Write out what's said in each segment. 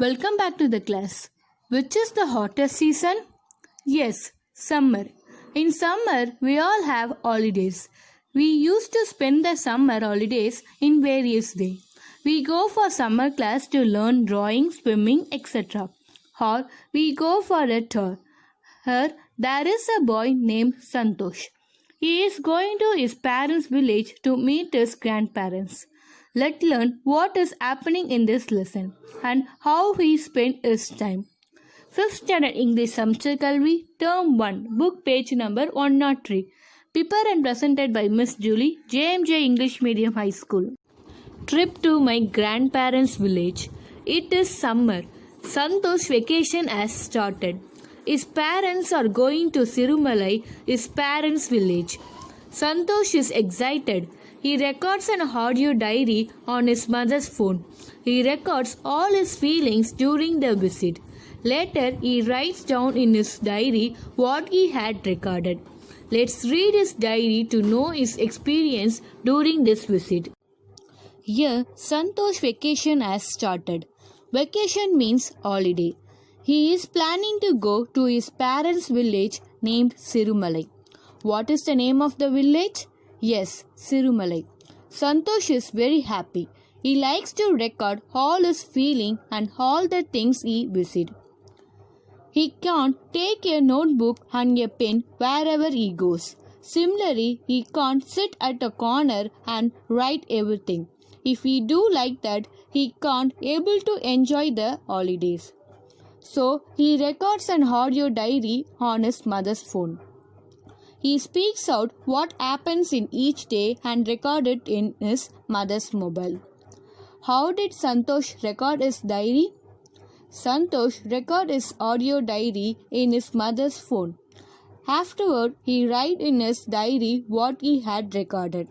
Welcome back to the class. Which is the hottest season? Yes, summer. In summer, we all have holidays. We used to spend the summer holidays in various ways. We go for summer class to learn drawing, swimming, etc. Or we go for a tour. Here, there is a boy named Santosh. He is going to his parents' village to meet his grandparents. Let's learn what is happening in this lesson and how he spent his time. 5th Standard English Samchar Kalvi, Term 1, Book page number 103. Prepared and presented by Miss Julie, JMJ English Medium High School. Trip to my grandparents' village. It is summer. Santosh's vacation has started. His parents are going to Sirumalai, his parents' village. Santosh is excited. He records an audio diary on his mother's phone. He records all his feelings during the visit. Later, he writes down in his diary what he had recorded. Let's read his diary to know his experience during this visit. Here, Santosh's vacation has started. Vacation means holiday. He is planning to go to his parents' village named Sirumalai. What is the name of the village? Yes, Sirumalai. Santosh is very happy. He likes to record all his feelings and all the things he visits. He can't take a notebook and a pen wherever he goes. Similarly, he can't sit at a corner and write everything. If he do like that, he can't able to enjoy the holidays. So, he records an audio diary on his mother's phone. He speaks out what happens in each day and record it in his mother's mobile. How did Santosh record his diary? Santosh records his audio diary in his mother's phone. Afterward, he writes in his diary what he had recorded.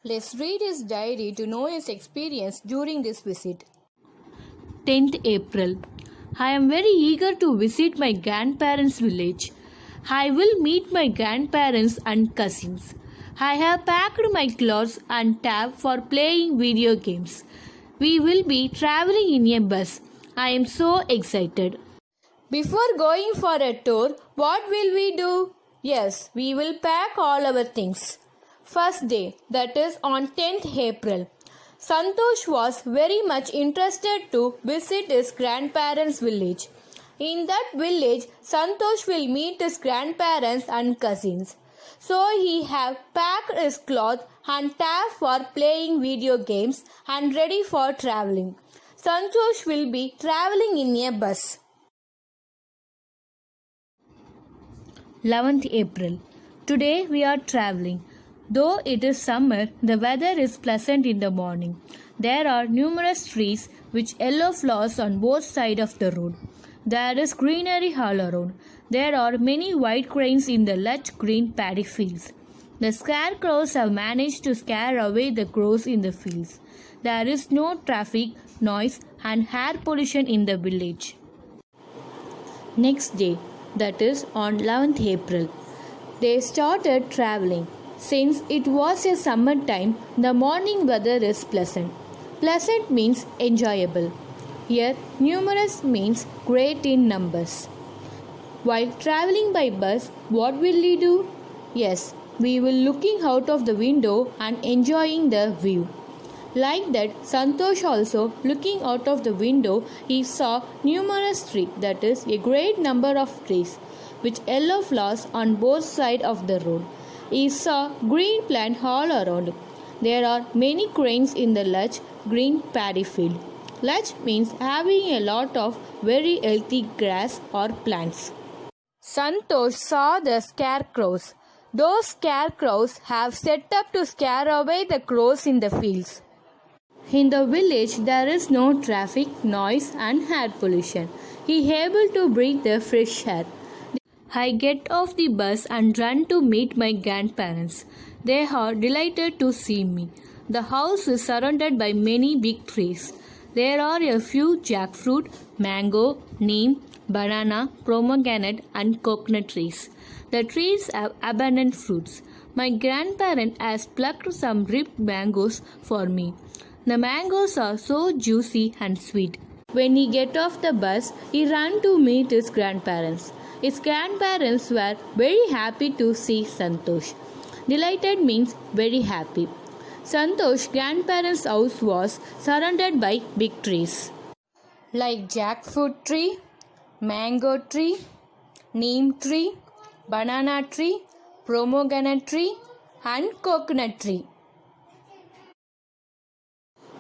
Let's read his diary to know his experience during this visit. 10th April. I am very eager to visit my grandparents' village. I will meet my grandparents and cousins. I have packed my clothes and tab for playing video games. We will be traveling in a bus. I am so excited. Before going for a tour, what will we do? Yes, we will pack all our things. First day, that is on 10th April. Santosh was very much interested to visit his grandparents' village. In that village, Santosh will meet his grandparents and cousins. So he have packed his cloth and tab for playing video games and ready for traveling. Santosh will be traveling in a bus. 11th April. Today we are traveling. Though it is summer, the weather is pleasant in the morning. There are numerous trees with yellow flowers on both sides of the road. There is greenery all around. There are many white cranes in the lush green paddy fields. The scarecrows have managed to scare away the crows in the fields. There is no traffic, noise and air pollution in the village. Next day, that is on 11th April, they started traveling. Since it was a summer time, the morning weather is pleasant. Pleasant means enjoyable. Here, numerous means great in numbers. While traveling by bus, what will we do? Yes, we will looking out of the window and enjoying the view. Like that, Santosh also looking out of the window, he saw numerous trees, that is a great number of trees, with yellow flowers on both sides of the road. He saw green plant all around. There are many cranes in the lush green paddy field. Lush means having a lot of very healthy grass or plants. Santosh saw the scarecrows. Those scarecrows have set up to scare away the crows in the fields. In the village, there is no traffic, noise and air pollution. He is able to breathe the fresh air. I get off the bus and run to meet my grandparents. They are delighted to see me. The house is surrounded by many big trees. There are a few jackfruit, mango, neem, banana, pomegranate and coconut trees. The trees have abundant fruits. My grandparent has plucked some ripe mangoes for me. The mangoes are so juicy and sweet. When he get off the bus, he ran to meet his grandparents. His grandparents were very happy to see Santosh. Delighted means very happy. Santosh's grandparents' house was surrounded by big trees like jackfruit tree, mango tree, neem tree, banana tree, pomegranate tree, and coconut tree.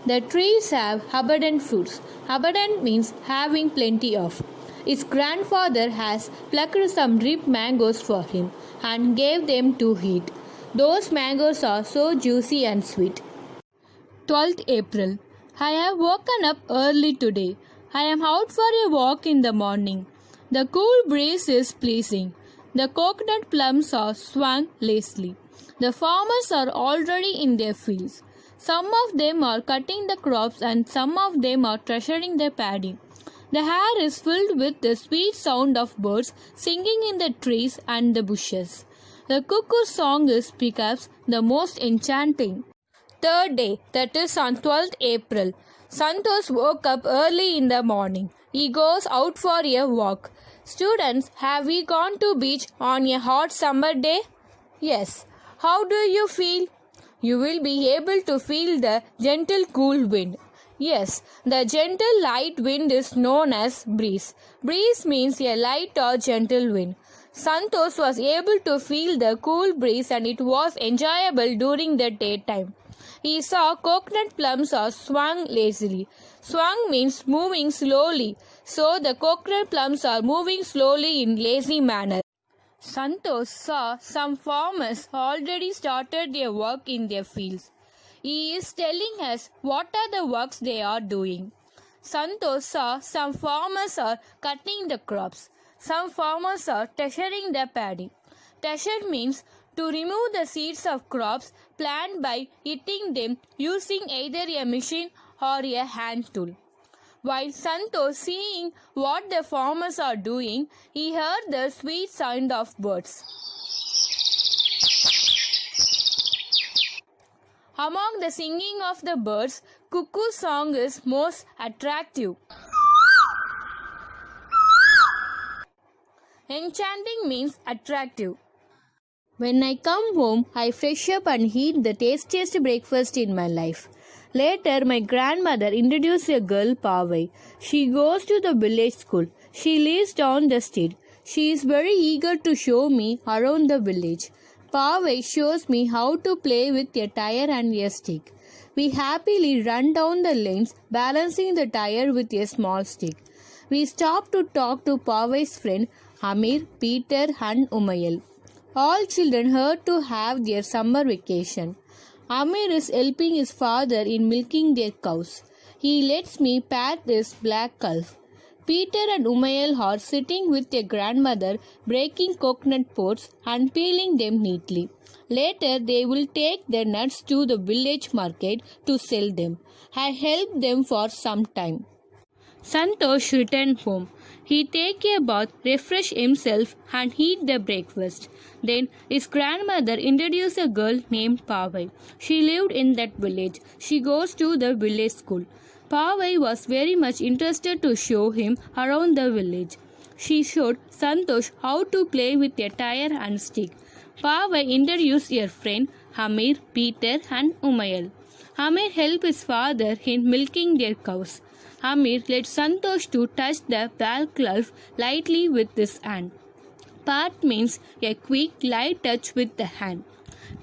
The trees have abundant fruits. Abundant means having plenty of. His grandfather has plucked some ripe mangoes for him and gave them to eat. Those mangoes are so juicy and sweet. 12th April. I have woken up early today. I am out for a walk in the morning. The cool breeze is pleasing. The coconut plums are swung lazily. The farmers are already in their fields. Some of them are cutting the crops and some of them are treasuring their paddy. The air is filled with the sweet sound of birds singing in the trees and the bushes. The cuckoo's song is perhaps the most enchanting. Third day, that is on 12th April. Santosh woke up early in the morning. He goes out for a walk. Students, have we gone to beach on a hot summer day? Yes. How do you feel? You will be able to feel the gentle cool wind. Yes, the gentle light wind is known as breeze. Breeze means a light or gentle wind. Santosh was able to feel the cool breeze and it was enjoyable during the daytime. He saw coconut plums are swung lazily. Swung means moving slowly. So the coconut plums are moving slowly in lazy manner. Santosh saw some farmers already started their work in their fields. He is telling us what are the works they are doing. Santosh saw some farmers are cutting the crops. Some farmers are treasuring the paddy. Treasure means to remove the seeds of crops planted by hitting them using either a machine or a hand tool. While Santosh seeing what the farmers are doing, he heard the sweet sound of birds. Among the singing of the birds, cuckoo's song is most attractive. Enchanting means attractive. When I come home, I fresh up and eat the tastiest breakfast in my life. Later, my grandmother introduced a girl, Pavai. She goes to the village school. She lives down the street. She is very eager to show me around the village. Pavai shows me how to play with a tire and a stick. We happily run down the lanes, balancing the tire with a small stick. We stop to talk to Pavai's friend, Amir, Peter, and Umayal. All children are to have their summer vacation. Amir is helping his father in milking their cows. He lets me pat his black calf. Peter and Umayal are sitting with their grandmother, breaking coconut pods and peeling them neatly. Later, they will take their nuts to the village market to sell them. I help them for some time. Santosh returned home. He take a bath, refresh himself and eat the breakfast. Then his grandmother introduced a girl named Pavai. She lived in that village. She goes to the village school. Pavai was very much interested to show him around the village. She showed Santosh how to play with a tire and stick. Pavai introduced her friend Amir, Peter and Umayal. Amir helped his father in milking their cows. Amir led Santosh to touch the black calf lightly with his hand. Pat means a quick, light touch with the hand.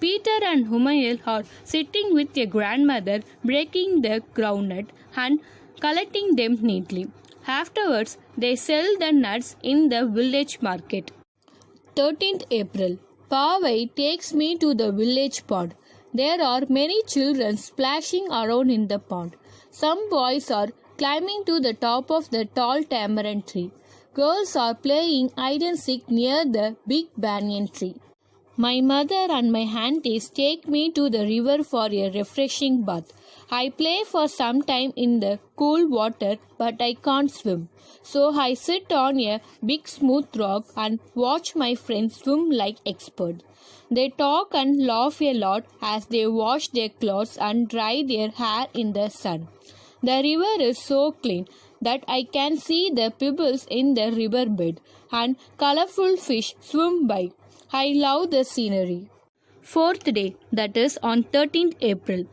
Peter and Umayal are sitting with their grandmother, breaking the groundnut and collecting them neatly. Afterwards, they sell the nuts in the village market. 13th April. Pavai takes me to the village pond. There are many children splashing around in the pond. Some boys are climbing to the top of the tall tamarind tree. Girls are playing hide and seek near the big banyan tree. My mother and my aunties take me to the river for a refreshing bath. I play for some time in the cool water, but I can't swim. So I sit on a big smooth rock and watch my friends swim like experts. They talk and laugh a lot as they wash their clothes and dry their hair in the sun. The river is so clean. that I can see the pebbles in the riverbed and colorful fish swim by. I love the scenery. Fourth day, that is on 13th April.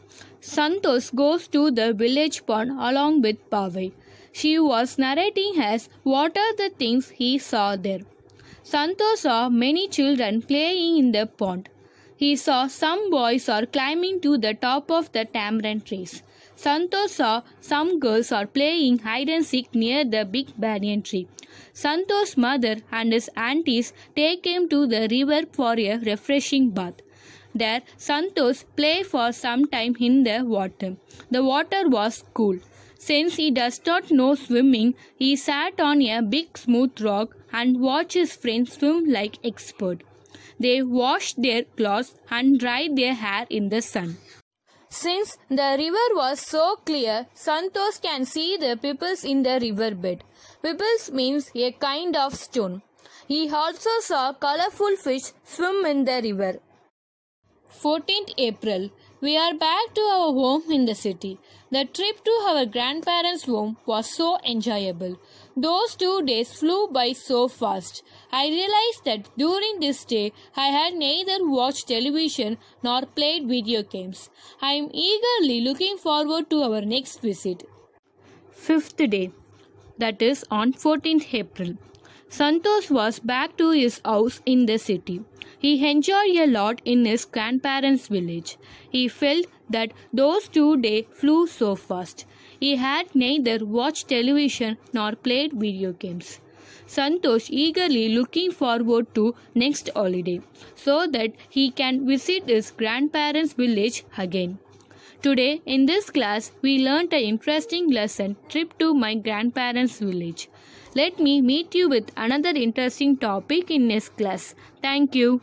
Santosh goes to the village pond along with Pavai. She was narrating as what are the things he saw there. Santosh saw many children playing in the pond. He saw some boys are climbing to the top of the tamarind trees. Santosh saw some girls are playing hide and seek near the big banyan tree. Santosh's mother and his aunties take him to the river for a refreshing bath. There, Santosh played for some time in the water. The water was cool. Since he does not know swimming, he sat on a big smooth rock and watched his friends swim like experts. They washed their clothes and dried their hair in the sun. Since the river was so clear, Santosh can see the pebbles in the riverbed. Pebbles means a kind of stone. He also saw colorful fish swim in the river. 14th April. We are back to our home in the city. The trip to our grandparents' home was so enjoyable. Those 2 days flew by so fast. I realized that during this day I had neither watched television nor played video games. I am eagerly looking forward to our next visit. Fifth day, that is on 14th April. Santosh was back to his house in the city. He enjoyed a lot in his grandparents' village. He felt that those 2 days flew so fast. He had neither watched television nor played video games. Santosh eagerly looking forward to next holiday so that he can visit his grandparents' village again. Today in this class we learned an interesting lesson, Trip to my grandparents' village. Let me meet you with another interesting topic in next class. Thank you.